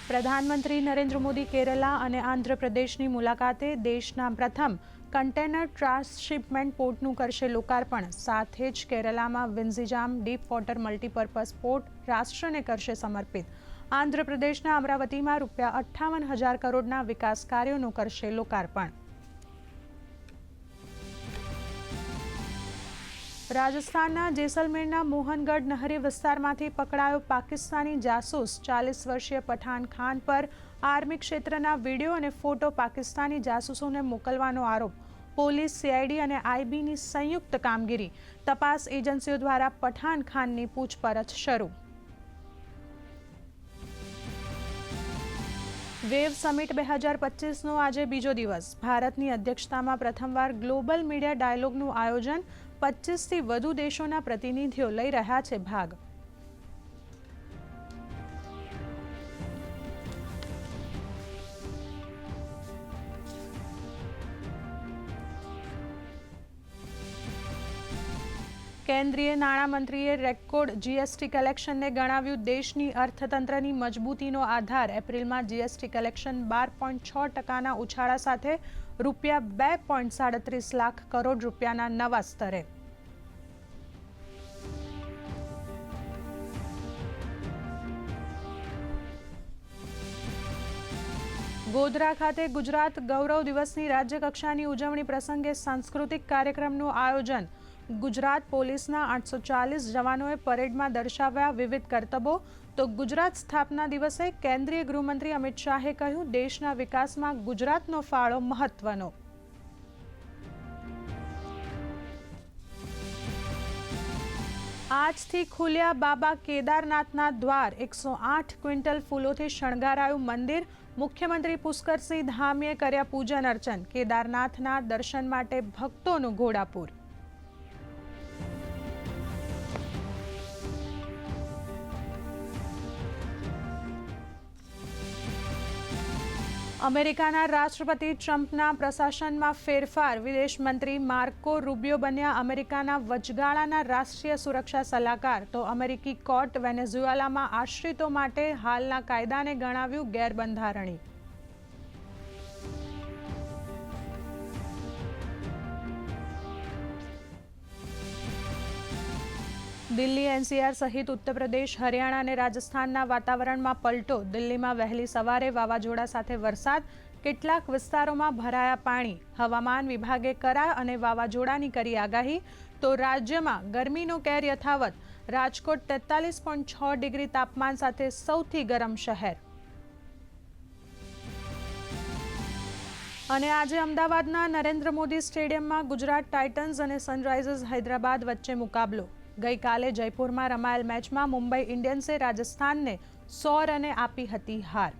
પ્રધાનમંત્રી નરેન્દ્ર મોદી કેરલા અને આંધ્રપ્રદેશની મુલાકાતે દેશના પ્રથમ કન્ટેનર ટ્રાન્સશિપમેન્ટ પોર્ટનું કરશે લોકાર્પણ. સાથે જ કેરલામાં વિન્ઝિજામ ડીપ વોટર મલ્ટીપર્પઝ પોર્ટ રાષ્ટ્રને કરશે સમર્પિત. આંધ્રપ્રદેશના અમરાવતીમાં ₹58,000 કરોડના વિકાસ કાર્યોનું કરશે લોકાર્પણ. રાજસ્થાનના જેસલમેરના મોહનગઢ નહરી વિસ્તારમાંથી પકડાયો પાકિસ્તાની જાસૂસ. 40 વર્ષીય પઠાન ખાન પર આર્મી ક્ષેત્રના વિડીયો અને ફોટો પાકિસ્તાની જાસૂસોને મોકલવાનો આરોપ. પોલીસ, CID અને IBની સંયુક્ત કામગીરી. તપાસ એજન્સીઓ દ્વારા પઠાન ખાનની પૂછપરછ શરૂ. વેવ સમિટ 2025નો આજે બીજો દિવસ. ભારતની અધ્યક્ષતામાં પ્રથમવાર ગ્લોબલ મીડિયા ડાયલોગનું આયોજન. 25થી વધુ દેશોના પ્રતિનિધિઓ લઈ રહ્યા છે ભાગ. કેન્દ્રીય નાણામંત્રીએ રેકોર્ડ GST કલેક્શનને ગણાવ્યું દેશની અર્થતંત્રની મજબૂતીનો આધાર. એપ્રિલમાં GST કલેક્શન 12.6%ના ઉછાળા સાથે ₹2.37 લાખ કરોડ રૂપિયાના નવા સ્તરે. ગોધરા ખાતે ગુજરાત ગૌરવ દિવસની રાજ્યકક્ષાની ઉજવણી પ્રસંગે સાંસ્કૃતિક કાર્યક્રમનું આયોજન. ગુજરાત પોલીસના 840 જવાનોએ પરેડમાં દર્શાવ્યા વિવિધ કરતબો. તો ગુજરાત સ્થાપના દિવસે કેન્દ્રીય ગૃહમંત્રી અમિત શાહે કહ્યું દેશના વિકાસમાં ગુજરાતનો ફાળો મહત્વનો. આજથી ખુલ્યા બાબા કેદારનાથના દ્વાર. 108 ક્વિન્ટલ ફૂલોથી શણગારાયું મંદિર. મુખ્યમંત્રી પુષ્કરસિંહ ધામીએ કર્યા પૂજન અર્ચન. કેદારનાથના દર્શન માટે ભક્તોનું ઘોડાપૂર. અમેરિકાના રાષ્ટ્રપતિ ટ્રમ્પના પ્રશાસનમાં ફેરફાર. વિદેશ મંત્રી માર્કો રૂબિયો બન્યા અમેરિકાના વચગાળાના રાષ્ટ્રીય સુરક્ષા સલાહકાર. તો અમેરિકી કોર્ટ વેનેઝુએલામાં આશ્રિતો માટે હાલના કાયદાને ગણાવ્યું ગેરબંધારણી. દિલ્હી, NCR સહિત ઉત્તર પ્રદેશ, હરિયાણા અને રાજસ્થાનના વાતાવરણમાં પલટો. દિલ્હીમાં વહેલી સવારે વાવાઝોડા સાથે વરસાદ. કેટલાક વિસ્તારોમાં ભરાયા પાણી. હવામાન વિભાગે કરા અને વાવાઝોડાની કરી આગાહી. તો રાજ્યમાં ગરમીનો કેર યથાવત. રાજકોટ 43.6 ડિગ્રી તાપમાન સાથે સૌથી ગરમ શહેર. અને આજે અમદાવાદના નરેન્દ્ર મોદી સ્ટેડિયમમાં ગુજરાત ટાઇટન્સ અને સનરાઇઝર્સ હૈદરાબાદ વચ્ચે મુકાબલો. ગઈકાલે જયપુરમાં રમાયેલ મેચમાં મુંબઈ ઇન્ડિયન્સે રાજસ્થાનને 100 રને આપી હતી હાર.